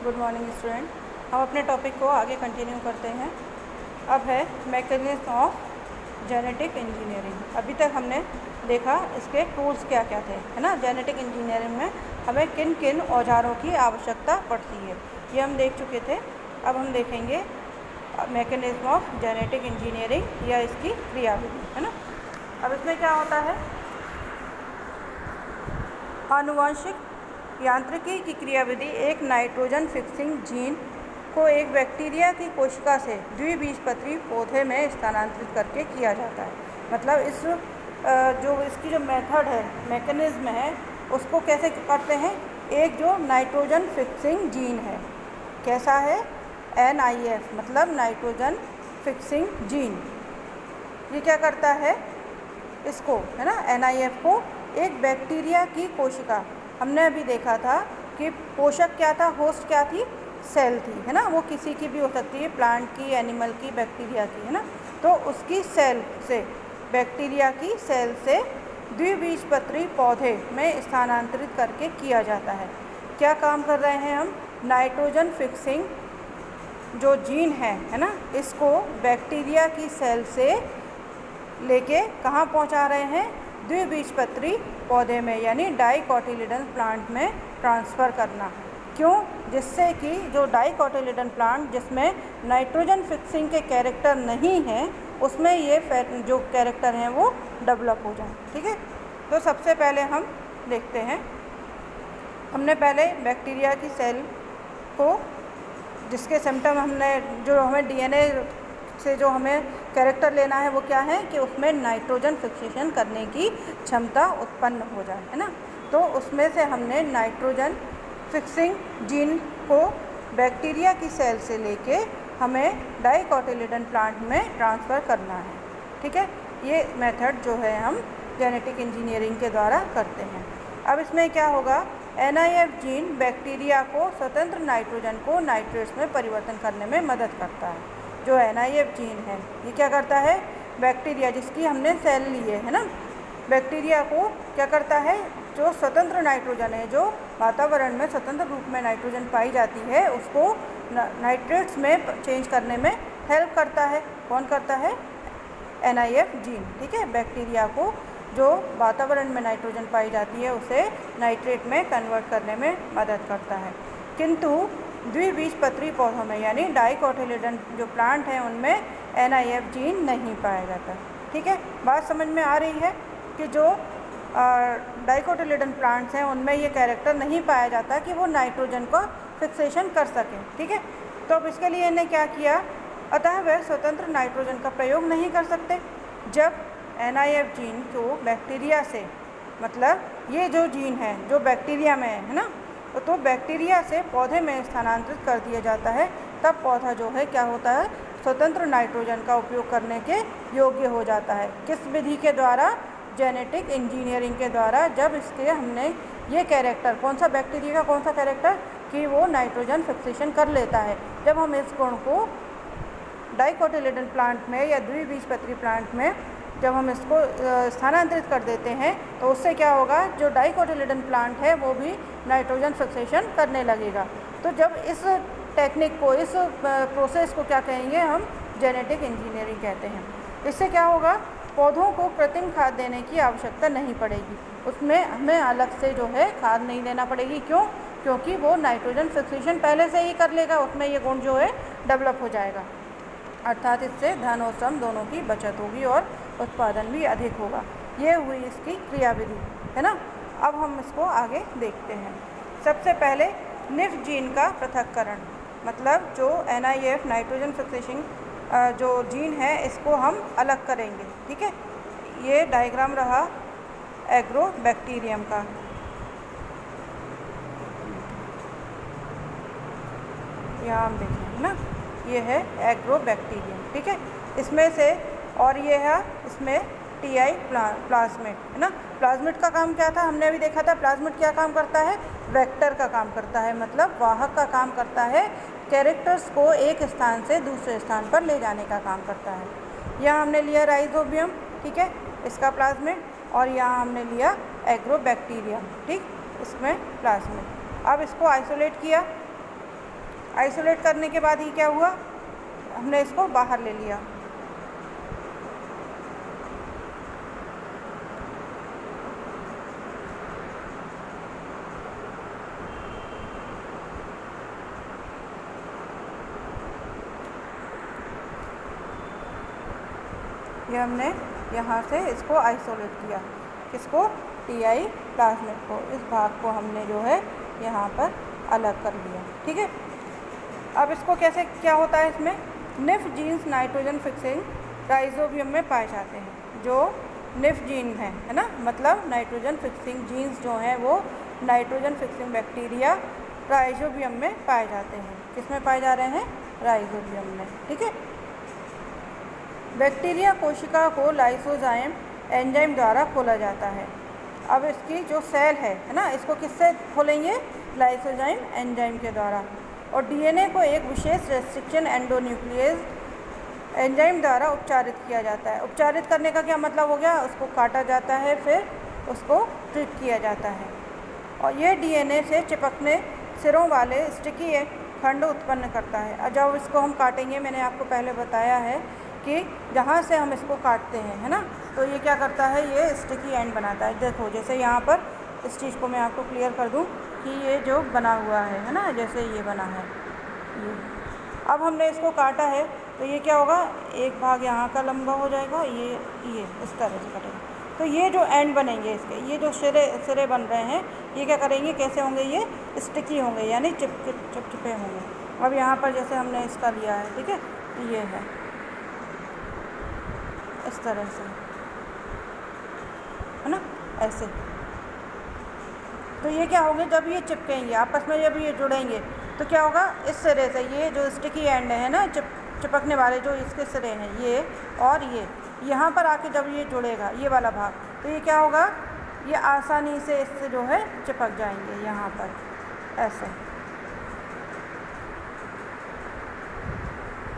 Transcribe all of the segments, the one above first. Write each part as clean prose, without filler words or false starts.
Good morning student. हम अपने topic को आगे कंटिन्यू करते हैं। अब है मैकेनिज्म ऑफ जेनेटिक इंजीनियरिंग। अभी तक हमने देखा इसके टूल्स क्या क्या थे, है ना। जेनेटिक इंजीनियरिंग में हमें किन किन औजारों की आवश्यकता पड़ती है ये हम देख चुके थे। अब हम देखेंगे मैकेनिज्म ऑफ जेनेटिक इंजीनियरिंग या इसकी क्रियाविधि, है ना। अब इसमें क्या होता है, आनुवंशिक यांत्रिकी की क्रियाविधि एक नाइट्रोजन फिक्सिंग जीन को एक बैक्टीरिया की कोशिका से द्विबीजपत्री पौधे में स्थानांतरित करके किया जाता है। मतलब इस जो इसकी जो मेथड है, मैकेनिज्म है, उसको कैसे करते हैं। एक जो नाइट्रोजन फिक्सिंग जीन है, कैसा है, NIF मतलब नाइट्रोजन फिक्सिंग जीन। ये क्या करता है, इसको, है ना, NIF को एक बैक्टीरिया की कोशिका, हमने अभी देखा था कि पोषक क्या था, होस्ट क्या थी, सेल थी, है ना। वो किसी की भी हो सकती है, प्लांट की, एनिमल की, बैक्टीरिया की, है ना। तो उसकी सेल से, बैक्टीरिया की सेल से द्विबीजपत्री पौधे में स्थानांतरित करके किया जाता है। क्या काम कर रहे हैं हम, नाइट्रोजन फिक्सिंग जो जीन है ना, इसको बैक्टीरिया की सेल से लेके कहाँ पहुँचा रहे हैं, द्विबीजपत्री पौधे में, यानी डाइकोटिलिडन प्लांट में ट्रांसफ़र करना। क्यों, जिससे कि जो डाइकोटिलिडन प्लांट जिसमें नाइट्रोजन फिक्सिंग के कैरेक्टर नहीं हैं, उसमें ये जो कैरेक्टर हैं वो डेवलप हो जाए। ठीक है, तो सबसे पहले हम देखते हैं, हमने पहले बैक्टीरिया की सेल को, जिसके सिम्टम हमने, जो हमें DNA से जो हमें कैरेक्टर लेना है वो क्या है कि उसमें नाइट्रोजन फिक्सेशन करने की क्षमता उत्पन्न हो जाए, है ना। तो उसमें से हमने नाइट्रोजन फिक्सिंग जीन को बैक्टीरिया की सेल से लेके हमें डाइकोटिलिडन प्लांट में ट्रांसफ़र करना है। ठीक है, ये मेथड जो है हम जेनेटिक इंजीनियरिंग के द्वारा करते हैं। अब इसमें क्या होगा, NIF जीन बैक्टीरिया को स्वतंत्र नाइट्रोजन को नाइट्रेट्स में परिवर्तन करने में मदद करता है। जो NIF जीन है ये क्या करता है, बैक्टीरिया जिसकी हमने सेल ली है ना, बैक्टीरिया को क्या करता है, जो स्वतंत्र नाइट्रोजन है, जो वातावरण में स्वतंत्र रूप में नाइट्रोजन पाई जाती है, उसको नाइट्रेट्स में चेंज करने में हेल्प करता है। कौन करता है, NIF जीन। ठीक है, बैक्टीरिया को जो वातावरण में नाइट्रोजन पाई जाती है उसे नाइट्रेट में कन्वर्ट करने में मदद करता है। किंतु द्विबीजपत्री पौधों में, यानी डाइकोटिलिडन जो प्लांट हैं उनमें NIF जीन नहीं पाया जाता। ठीक है, बात समझ में आ रही है कि जो डाइकोटिलिडन प्लांट्स हैं उनमें ये कैरेक्टर नहीं पाया जाता कि वो नाइट्रोजन को फिक्सेशन कर सकें। ठीक है, तो अब इसके लिए इन्हें क्या किया, अतः वह स्वतंत्र नाइट्रोजन का प्रयोग नहीं कर सकते। जब NIF जीन को बैक्टीरिया से, मतलब ये जो जीन है जो बैक्टीरिया में है ना, तो बैक्टीरिया से पौधे में स्थानांतरित कर दिया जाता है, तब पौधा जो है क्या होता है, स्वतंत्र नाइट्रोजन का उपयोग करने के योग्य हो जाता है। किस विधि के द्वारा, जेनेटिक इंजीनियरिंग के द्वारा। जब इसके हमने ये कैरेक्टर, कौन सा, बैक्टीरिया का कौन सा कैरेक्टर, कि वो नाइट्रोजन फिक्सेशन कर लेता है। जब हम इस गुण को डाइकोटिलिडन प्लांट में या द्विबीजपत्री प्लांट में जब हम इसको स्थानांतरित कर देते हैं, तो उससे क्या होगा, जो डाइकोटिलिडन प्लांट है वो भी नाइट्रोजन फिक्सेशन करने लगेगा। तो जब इस टेक्निक को, इस प्रोसेस को क्या कहेंगे हम, जेनेटिक इंजीनियरिंग कहते हैं। इससे क्या होगा, पौधों को कृत्रिम खाद देने की आवश्यकता नहीं पड़ेगी, उसमें हमें अलग से जो है खाद नहीं देना पड़ेगी। क्यों, क्योंकि वो नाइट्रोजन फिक्सेशन पहले से ही कर लेगा, उसमें ये गुण जो है डेवलप हो जाएगा। अर्थात इससे धन और श्रम दोनों की बचत होगी और उत्पादन भी अधिक होगा। ये हुई इसकी क्रियाविधि, है ना। अब हम इसको आगे देखते हैं। सबसे पहले NIF जीन का पृथक्करण, मतलब जो NIF नाइट्रोजन फिक्सेशन जो जीन है इसको हम अलग करेंगे। ठीक है, ये डायग्राम रहा एग्रोबैक्टीरियम का। यहाँ हम देखें ना, ये है एग्रोबैक्टीरियम। ठीक है, इसमें से, और ये है इसमें TI प्लाज्मिड, है ना। प्लाज्मिड का काम क्या था, हमने अभी देखा था। प्लाज्मिड क्या काम करता है, वेक्टर का काम करता है, मतलब वाहक का काम करता है, कैरेक्टर्स को एक स्थान से दूसरे स्थान पर ले जाने का काम करता है। यहाँ हमने लिया राइजोबियम, ठीक है, इसका प्लाज्मिड, और यहाँ हमने लिया एग्रोबैक्टीरियम। ठीक, इसमें प्लाज्मिड। अब इसको आइसोलेट किया, आइसोलेट करने के बाद ये क्या हुआ, हमने इसको बाहर ले लिया। ये हमने यहाँ से इसको आइसोलेट किया, किसको, टीआई प्लाज्मिड को। इस भाग को हमने जो है यहाँ पर अलग कर लिया। ठीक है, अब इसको कैसे क्या होता है, इसमें nif genes nitrogen fixing rhizobium में पाए जाते हैं। जो निफ जीन है ना, मतलब नाइट्रोजन फिक्सिंग जीन्स जो हैं वो नाइट्रोजन फिक्सिंग बैक्टीरिया राइजोबियम में पाए जाते हैं। किस में पाए जा रहे हैं, राइजोबियम में। ठीक है, बैक्टीरिया कोशिका को लाइसोजाइम एंजाइम द्वारा खोला जाता है। अब इसकी जो सेल है ना, इसको किससे खोलेंगे, लाइसोजाइम एंजाइम के द्वारा। और डीएनए को एक विशेष रेस्ट्रिक्शन एंडोन्यूक्लियस एंजाइम द्वारा उपचारित किया जाता है। उपचारित करने का क्या मतलब हो गया, उसको काटा जाता है, फिर उसको ट्रीट किया जाता है। और ये डीएनए से चिपकने सिरों वाले स्टिकी खंड उत्पन्न करता है। और जब इसको हम काटेंगे, मैंने आपको पहले बताया है कि जहाँ से हम इसको काटते हैं, है ना, तो ये क्या करता है, ये स्टिकी एंड बनाता है। देखो जैसे यहाँ पर इस चीज़ को मैं आपको क्लियर कर दूँ कि ये जो बना हुआ है ना, जैसे ये बना है ये। अब हमने इसको काटा है तो ये क्या होगा, एक भाग यहाँ का लंबा हो जाएगा, ये इस तरह से कटेगा। तो ये जो एंड बनेंगे इसके, ये जो सिरे बन रहे हैं, ये क्या करेंगे, कैसे होंगे, ये स्टिकी होंगे, यानी चिपचिपे होंगे। अब यहाँ पर जैसे हमने इसका लिया है, ठीक है, ये है इस तरह से, है ना, ऐसे। तो ये क्या होंगे, जब ये चिपकेंगे आपस में, जब ये जुड़ेंगे तो क्या होगा, इस सिरे से ये जो स्टिकी एंड है ना, चिपकने वाले जो इसके सिरे हैं, ये और ये यहाँ पर आके जब ये जुड़ेगा, ये वाला भाग, तो ये क्या होगा, ये आसानी से इससे जो है चिपक जाएंगे यहाँ पर ऐसे,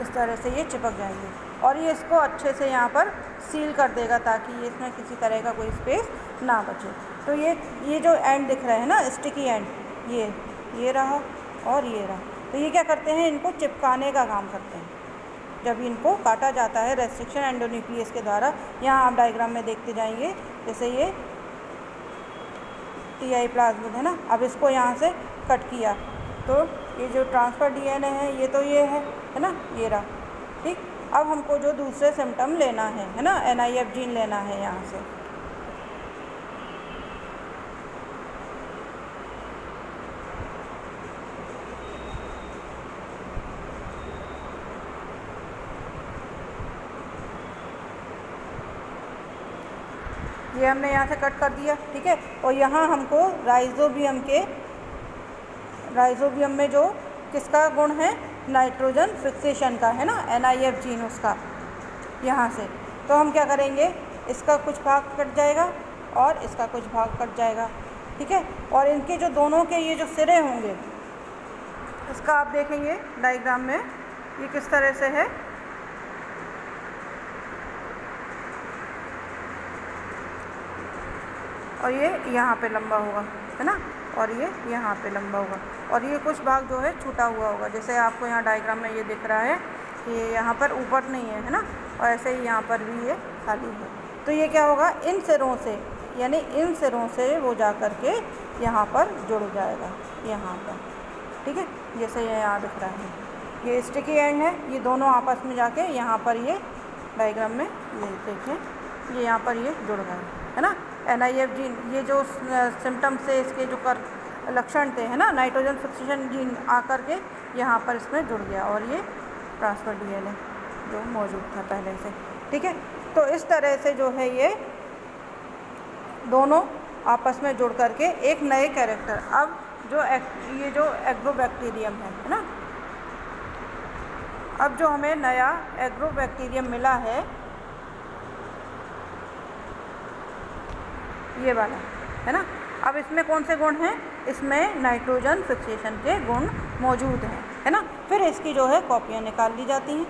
इस तरह से ये चिपक जाएंगे। और ये इसको अच्छे से यहाँ पर सील कर देगा ताकि ये इसमें किसी तरह का कोई स्पेस ना बचे। तो ये जो एंड दिख रहा है ना, स्टिकी एंड, ये रहा और ये रहा। तो ये क्या करते हैं, इनको चिपकाने का काम करते हैं जब इनको काटा जाता है रेस्ट्रिक्शन एंडोन्यूक्लियस के द्वारा। यहाँ आप डायग्राम में देखते जाएंगे, जैसे ये टीआई प्लाज्मिड है ना, अब इसको यहाँ से कट किया तो ये जो ट्रांसफ़र डीएनए है, ये तो ये है ना, ये रहा। ठीक, अब हमको जो दूसरे सिम्टम लेना है ना, NIF जीन लेना है यहाँ से। ये हमने यहाँ से कट कर दिया, ठीक है। और यहाँ हमको राइजोबियम में जो किसका गुण है, नाइट्रोजन फिक्सेशन का, है ना, NIF जीन उसका, यहाँ से। तो हम क्या करेंगे, इसका कुछ भाग कट जाएगा और इसका कुछ भाग कट जाएगा, ठीक है। और इनके जो दोनों के ये जो सिरे होंगे, इसका आप देखेंगे डायग्राम में ये किस तरह से है। और ये यहाँ पे लंबा होगा, है ना, और ये यहाँ पे लंबा होगा, और ये कुछ भाग जो है छूटा हुआ होगा, जैसे आपको यहाँ डायग्राम में ये दिख रहा है कि यहाँ पर ऊपर नहीं है, है ना, और ऐसे ही यहाँ पर भी ये खाली है। तो ये क्या होगा, इन सिरों से, यानी इन सिरों से वो जा कर के यहाँ पर जुड़ जाएगा, यहाँ पर, ठीक है। जैसे ये यहाँ दिख रहा है, ये स्टिकी एंड है, ये दोनों आपस में जाके यहाँ पर ये डायग्राम में ये देखें, ये यहाँ पर ये जुड़ गए, है ना। NIF जीन, ये जो सिम्टम्स से इसके जो लक्षण थे, है ना, नाइट्रोजन फिक्सेशन जीन आकर के यहाँ पर इसमें जुड़ गया, और ये ट्रांसफ़र डीएनए जो मौजूद था पहले से, ठीक है। तो इस तरह से जो है ये दोनों आपस में जुड़ करके एक नए कैरेक्टर, अब जो ये जो एग्रोबैक्टीरियम है ना, अब जो हमें नया एग्रोबैक्टीरियम मिला है, ये वाला, है ना। अब इसमें कौन से गुण हैं, इसमें नाइट्रोजन फिक्सेशन के गुण मौजूद हैं, है ना। फिर इसकी जो है कॉपियाँ निकाल ली जाती हैं,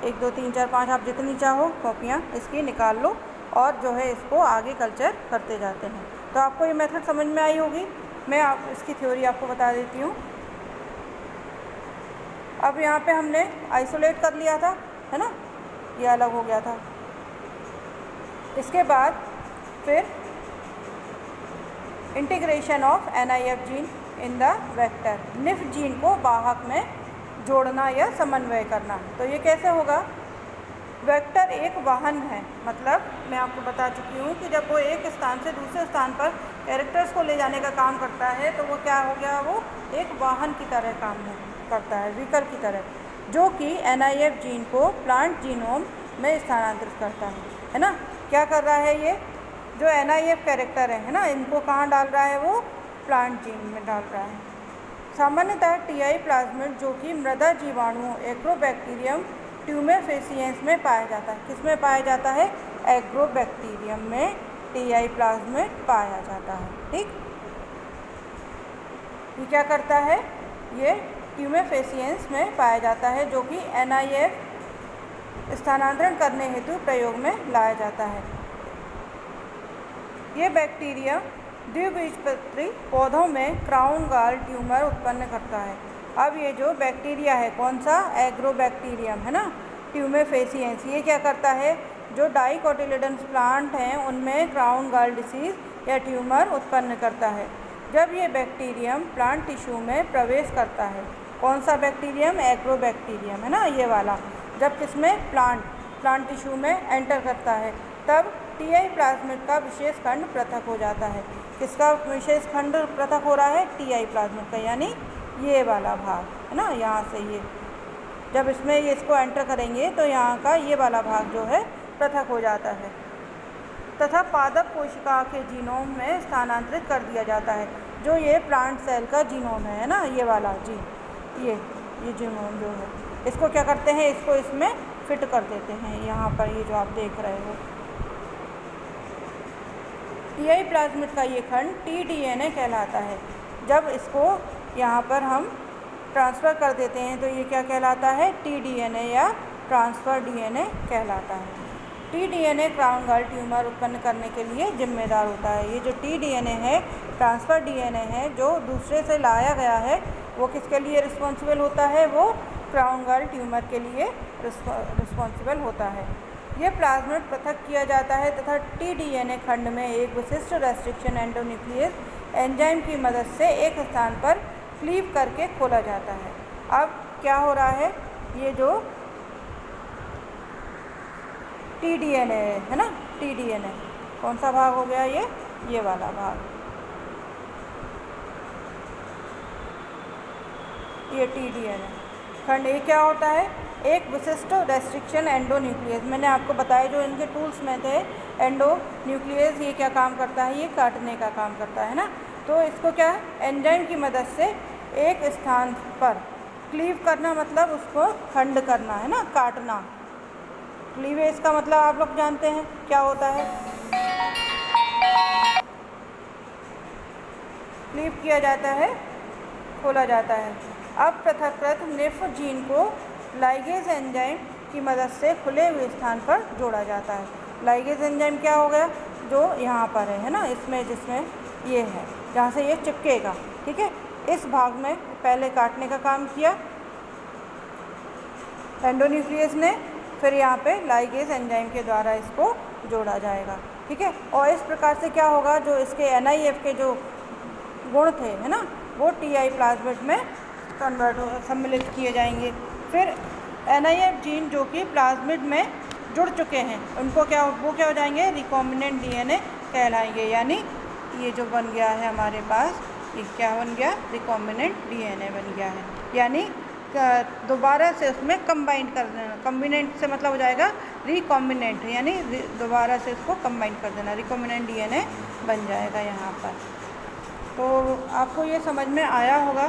1 2 3 4 5 आप जितनी चाहो कॉपियाँ इसकी निकाल लो, और जो है इसको आगे कल्चर करते जाते हैं। तो आपको ये मेथड समझ में आई होगी। मैं इसकी थ्योरी आपको बता देती हूँ। अब यहाँ पे हमने आइसोलेट कर लिया था, है ना, ये अलग हो गया था। इसके बाद फिर integration of NIF gene in the vector, NIF gene को वाहक में जोड़ना या समन्वय करना। तो ये कैसे होगा? वेक्टर एक वाहन है, मतलब मैं आपको बता चुकी हूँ कि जब वो एक स्थान से दूसरे स्थान पर कैरेक्टर्स को ले जाने का काम करता है तो वो क्या हो गया, वो एक वाहन की तरह काम करता है, व्हीकल की तरह, जो कि NIF जीन को प्लांट जीनोम में स्थानांतरित करता है ना। क्या कर रहा है ये जो NIF कैरेक्टर है ना, इनको कहाँ डाल रहा है, वो प्लांट जीन में डाल रहा है। सामान्यतः TI प्लाज्मिड जो कि मृदा जीवाणुओं एग्रोबैक्टीरियम ट्यूमेफेसिएंस में पाया जाता है। किस में पाया जाता है? एग्रोबैक्टीरियम में TI प्लाज्मिड पाया जाता है। ठीक, ये क्या करता है, ये ट्यूमेफेसिएंस में पाया जाता है, जो कि NIF स्थानांतरण करने हेतु प्रयोग में लाया जाता है। ये बैक्टीरिया द्विबीजपत्री पौधों में क्राउन गॉल ट्यूमर उत्पन्न करता है। अब ये जो बैक्टीरिया है, कौन सा? एग्रोबैक्टीरियम, है ना, ट्यूमेफेसिएंस, ये क्या करता है, जो डाइकोटिलेडन्स प्लांट हैं उनमें क्राउन गॉल डिसीज़ या ट्यूमर उत्पन्न करता है। जब ये बैक्टीरियम प्लांट टिश्यू में प्रवेश करता है, कौन सा बैक्टीरियम? एग्रोबैक्टीरियम, है ना, ये वाला, जब किसमें? प्लांट टिश्यू में एंटर करता है, तब TI प्लाज्मिड का विशेष खंड पृथक हो जाता है। किसका विशेष खंड पृथक हो रहा है? TI प्लाज्मिड का, यानी ये वाला भाग, है ना, यहाँ से ये जब इसमें ये इसको एंटर करेंगे तो यहाँ का ये वाला भाग जो है पृथक हो जाता है तथा पादप कोशिका के जीनोम में स्थानांतरित कर दिया जाता है। जो ये प्लांट सेल का जीनोम है ना, ये वाला जी, ये जीनोम जो है, इसको क्या करते हैं, इसको इसमें फिट कर देते हैं। यहाँ पर ये जो आप देख रहे हो TI प्लाज्मिड का ये खंड tDNA कहलाता है। जब इसको यहाँ पर हम ट्रांसफ़र कर देते हैं तो ये क्या कहलाता है? tDNA या ट्रांसफ़र DNA कहलाता है। tDNA क्राउन गॉल ट्यूमर उत्पन्न करने के लिए जिम्मेदार होता है। ये जो tDNA है, ट्रांसफ़र DNA है, जो दूसरे से लाया गया है, वो किसके लिए रिस्पॉन्सिबल होता है? वो क्राउन गॉल ट्यूमर के लिए रिस्पॉन्सिबल होता है। ये प्लाज्मिड पृथक किया जाता है तथा tDNA खंड में एक विशिष्ट रेस्ट्रिक्शन एंडोन्यूक्लियस एंजाइम की मदद से एक स्थान पर क्लीव करके खोला जाता है। अब क्या हो रहा है, ये जो tDNA है ना, tDNA कौन सा भाग हो गया? ये वाला भाग, ये tDNA खंड, ये क्या होता है? एक विशिष्ट रेस्ट्रिक्शन एंडोन्यूक्लियस। मैंने आपको बताया जो इनके टूल्स में थे, एंडोन्यूक्लियस ये क्या काम करता है? ये काटने का काम करता है ना। तो इसको क्या एंजाइम की मदद से एक स्थान पर क्लीव करना, मतलब उसको खंड करना, है ना, काटना। क्लीवेज का मतलब आप लोग जानते हैं क्या होता है? क्लीव किया जाता है, खोला जाता है। अब पृथककृत NIF जीन को लाइगेज एंजाइम की मदद से खुले हुए स्थान पर जोड़ा जाता है। लाइगेज एंजाइम क्या हो गया? जो यहाँ पर है ना, इसमें जिसमें ये है, जहाँ से ये चिपकेगा, ठीक है। इस भाग में पहले काटने का काम किया एंडोन्यूक्लियस ने, फिर यहाँ पे लाइगेज एंजाइम के द्वारा इसको जोड़ा जाएगा, ठीक है। और इस प्रकार से क्या होगा, जो इसके NIF के जो गुण थे, है ना, वो TI प्लाज्मिड में सम्मिलित किए जाएंगे। फिर NIF जीन जो कि प्लाज्मिड में जुड़ चुके हैं, उनको वो क्या हो जाएंगे? रिकॉम्बिनेंट DNA कहलाएंगे। यानी ये जो बन गया है हमारे पास, ये क्या बन गया? रिकॉम्बिनेंट DNA बन गया है। यानी दोबारा से उसमें कंबाइन कर देना। कम्बिनेंट से मतलब हो जाएगा रिकॉम्बिनेंट, यानी दोबारा से उसको कंबाइन कर देना, रिकॉम्बिनेंट DNA बन जाएगा यहाँ पर। तो आपको ये समझ में आया होगा